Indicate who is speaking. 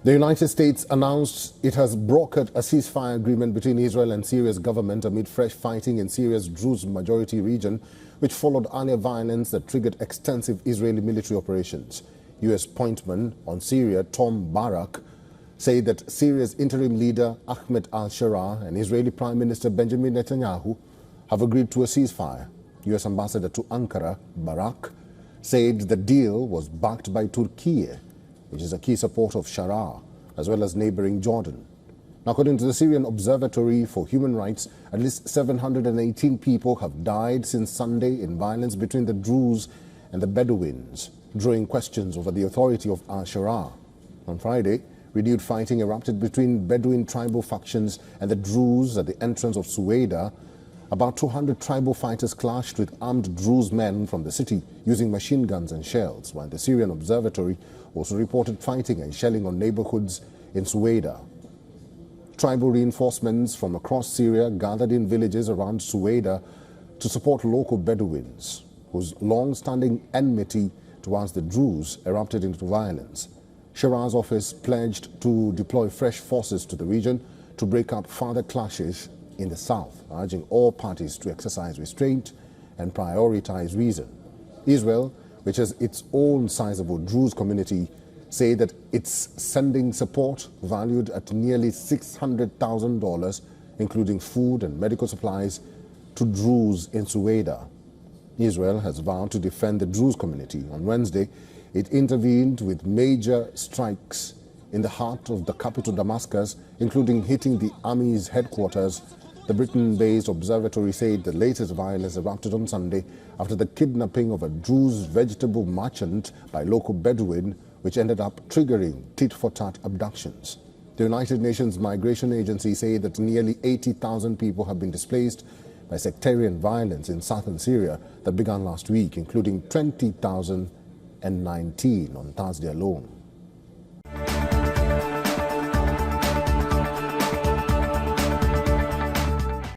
Speaker 1: The United States announced it has brokered a ceasefire agreement between Israel and Syria's government amid fresh fighting in Syria's Druze majority region, which followed earlier violence that triggered extensive Israeli military operations. U.S. pointman on Syria, Tom Barak, said that Syria's interim leader Ahmed al-Sharaa and Israeli Prime Minister Benjamin Netanyahu have agreed to a ceasefire. U.S. Ambassador to Ankara, Barak, said the deal was backed by Turkey, which is a key supporter of Sharaa, as well as neighboring Jordan. According to the Syrian Observatory for Human Rights, at least 718 people have died since Sunday in violence between the Druze and the Bedouins, drawing questions over the authority of al-Sharaa. On Friday, renewed fighting erupted between Bedouin tribal factions and the Druze at the entrance of Suwaida. About 200 tribal fighters clashed with armed Druze men from the city using machine guns and shells, while the Syrian Observatory also reported fighting and shelling on neighborhoods in Suwaida. Tribal reinforcements from across Syria gathered in villages around Suwaida to support local Bedouins, whose long-standing enmity towards the Druze erupted into violence. Sharaa's office pledged to deploy fresh forces to the region to break up further clashes in the south, urging all parties to exercise restraint and prioritize reason. Israel, which has its own sizable Druze community, say that it's sending support valued at nearly $600,000, including food and medical supplies, to Druze in Suwaida. Israel has vowed to defend the Druze community. On Wednesday, it intervened with major strikes in the heart of the capital, Damascus, including hitting the army's headquarters. The Britain-based observatory said the latest violence erupted on Sunday after the kidnapping of a Druze vegetable merchant by local Bedouin, which ended up triggering tit-for-tat abductions. The United Nations Migration Agency said that nearly 80,000 people have been displaced by sectarian violence in southern Syria that began last week, including 20,019 on Thursday alone.